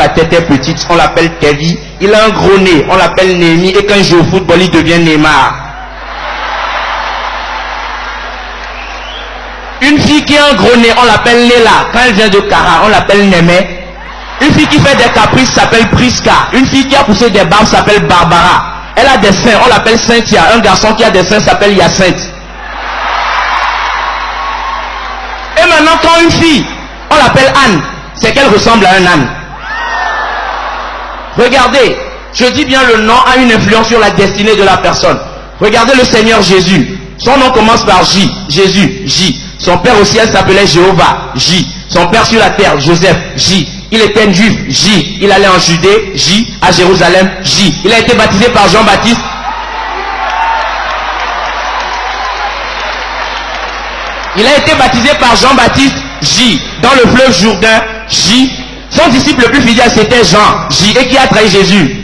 la tête est petite, on l'appelle Kevin. Il a un gros nez, on l'appelle Némi. Et quand il joue au football, il devient Neymar. Une fille qui a un gros nez, on l'appelle Léla. Quand elle vient de Kara, on l'appelle Némé. Une fille qui fait des caprices s'appelle Priska. Une fille qui a poussé des barbes s'appelle Barbara. Elle a des seins, on l'appelle Cynthia. Un garçon qui a des seins s'appelle Hyacinthe. Et maintenant, quand une fille, on l'appelle Anne, c'est qu'elle ressemble à un âne. Regardez, je dis bien le nom a une influence sur la destinée de la personne. Regardez le Seigneur Jésus. Son nom commence par J. Jésus, J. Son père au ciel s'appelait Jéhovah, J. Son père sur la terre, Joseph, J. Il était un juif, J. Il allait en Judée, J. À Jérusalem, J. Il a été baptisé par Jean-Baptiste. Il a été baptisé par Jean-Baptiste, J. Dans le fleuve Jourdain, J. Son disciple le plus fidèle c'était Jean, J. Et qui a trahi Jésus?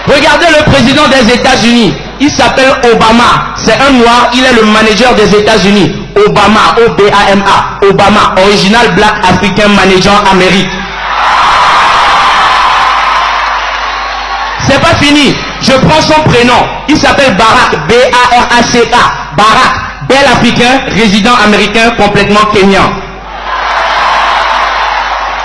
Regardez le président des États-Unis. Il s'appelle Obama. C'est un noir. Il est le manager des États-Unis. Obama. O-B-A-M-A. Obama. Original Black African Manager Amérique. C'est pas fini. Je prends son prénom. Il s'appelle Barack. B-A-R-A-C-A. Barack. Bel Africain. Résident américain complètement kenyan.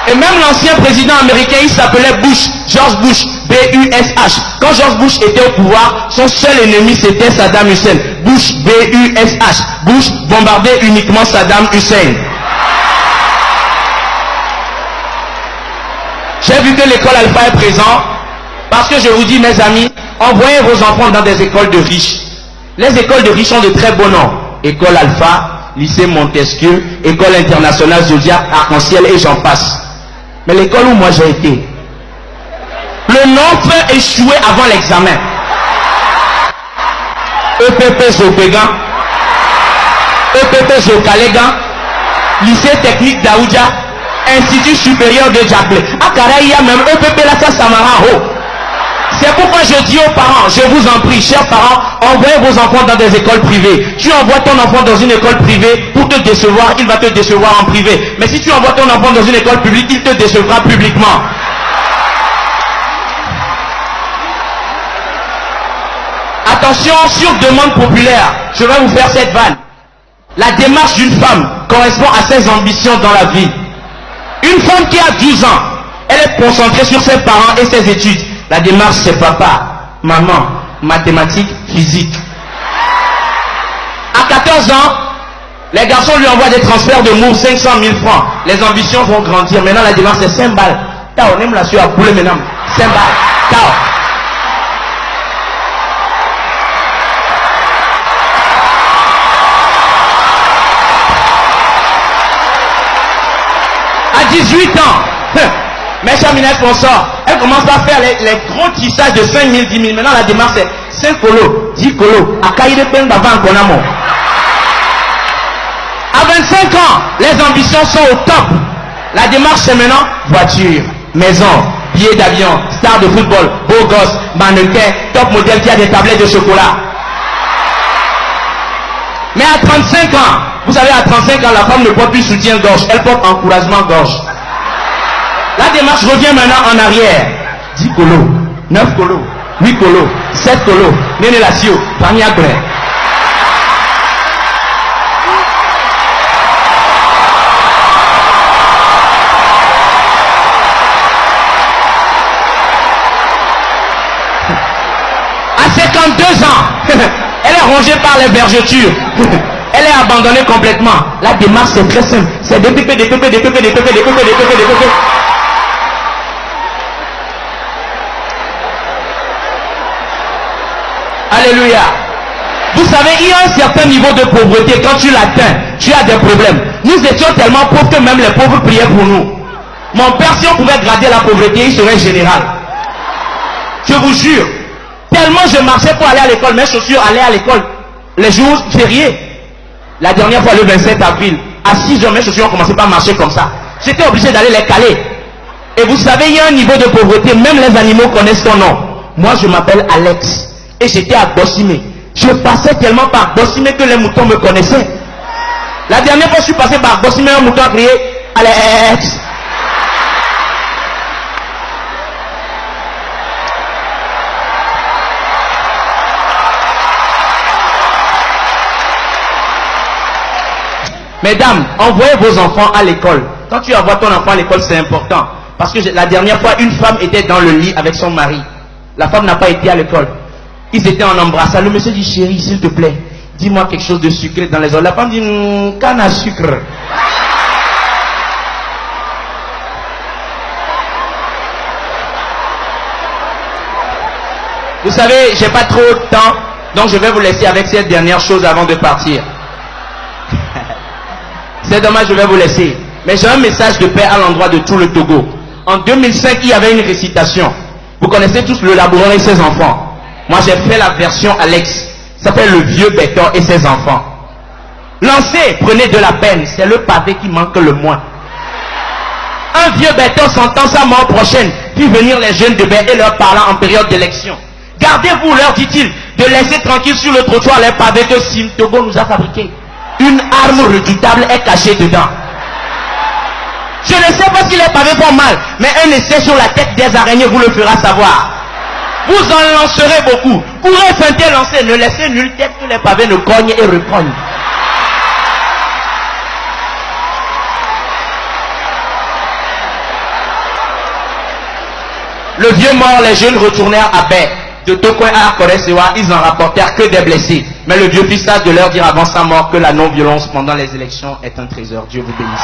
Et même l'ancien président américain, il s'appelait Bush, George Bush, B-U-S-H. Quand George Bush était au pouvoir, son seul ennemi c'était Saddam Hussein. Bush, B-U-S-H. Bush bombardait uniquement Saddam Hussein. J'ai vu que l'école Alpha est présente, parce que je vous dis mes amis, envoyez vos enfants dans des écoles de riches. Les écoles de riches ont de très beaux noms. École Alpha, lycée Montesquieu, école internationale Zodiac, Arc-en-Ciel et j'en passe. Mais l'école où moi j'ai été, le nom fait échouer avant l'examen. EPP Zopégan, EPP Zokalégan, lycée technique d'Aoudja, Institut supérieur de Djablé. À Karaïa même, EPP là ça Samara Ho. C'est pourquoi je dis aux parents, je vous en prie, chers parents, envoyez vos enfants dans des écoles privées. Tu envoies ton enfant dans une école privée pour te décevoir, il va te décevoir en privé. Mais si tu envoies ton enfant dans une école publique, il te décevra publiquement. Attention, sur demande populaire, je vais vous faire cette vanne. La démarche d'une femme correspond à ses ambitions dans la vie. Une femme qui a 12 ans, elle est concentrée sur ses parents et ses études. La démarche c'est papa, maman, mathématiques, physique. À 14 ans, les garçons lui envoient des transferts de mots 500 000 francs. Les ambitions vont grandir. Maintenant la démarche c'est 5 balles. Tao, on aime la sueur à poulet maintenant. 5 balles. Tao. À 18 ans, mes chers mineurs consorts, elle commence à faire les gros tissages de 5 000, 10 000. Maintenant, la démarche c'est 5 colos, 10 colos. À Kaïre Pen Bavan Konamo. À 25 ans, les ambitions sont au top. La démarche c'est maintenant voiture, maison, billets d'avion, star de football, beau gosse, mannequin, top modèle qui a des tablettes de chocolat. Mais à 35 ans, vous savez, à 35 ans, la femme ne porte plus soutien-gorge, elle porte encouragement-gorge. La démarche revient maintenant en arrière. 10 colos, 9 colos, 8 colos, 7 colos, Néné Lassio, Pania Gré. À 52 ans, elle est rongée par les vergetures. Elle est abandonnée complètement. La démarche c'est très simple. C'est dépiper. Alléluia. Vous savez, il y a un certain niveau de pauvreté. Quand tu l'atteins, tu as des problèmes. Nous étions tellement pauvres que même les pauvres priaient pour nous. Mon père, si on pouvait grader la pauvreté, il serait général. Je vous jure. Tellement je marchais pour aller à l'école. Mes chaussures allaient à l'école les jours fériés. La dernière fois, le 27 avril, à 6 heures, mes chaussures ont commencé par marcher comme ça. J'étais obligé d'aller les caler. Et vous savez, il y a un niveau de pauvreté. Même les animaux connaissent ton nom. Moi, je m'appelle Alex. Et j'étais à Bossimé. Je passais tellement par Bossimé que les moutons me connaissaient. La dernière fois, je suis passé par Bossie, un mouton a crié Alex. Mesdames, envoyez vos enfants à l'école. Quand tu envoies ton enfant à l'école, c'est important. Parce que la dernière fois, une femme était dans le lit avec son mari. La femme n'a pas été à l'école. Ils étaient en embrassade. Le monsieur dit, chérie, s'il te plaît, dis-moi quelque chose de sucré dans les oreilles. La femme dit, canne à sucre. Vous savez, j'ai pas trop de temps, donc je vais vous laisser avec cette dernière chose avant de partir. C'est dommage, je vais vous laisser. Mais j'ai un message de paix à l'endroit de tout le Togo. En 2005, il y avait une récitation. Vous connaissez tous le laboureur et ses enfants. Moi, j'ai fait la version Alex. Ça s'appelle le vieux Béton et ses enfants. Lancez, prenez de la peine. C'est le pavé qui manque le moins. Un vieux Béton sentant sa mort prochaine, puis venir les jeunes de Bé et leur parlant en période d'élection. Gardez-vous, leur dit-il, de laisser tranquille sur le trottoir les pavés que Sim Togo nous a fabriqués. Une arme redoutable est cachée dedans. Je ne sais pas si les pavés font mal, mais un essai sur la tête des araignées vous le fera savoir. Vous en lancerez beaucoup. Courez, feintez, lancez. Ne laissez nulle tête que les pavés ne cognent et recognent. Le vieux mort, les jeunes retournèrent à Bé. De Tokoin à Koresewa, ils n'en rapportèrent que des blessés. Mais le vieux fils sage de leur dire avant sa mort que la non-violence pendant les élections est un trésor. Dieu vous bénisse.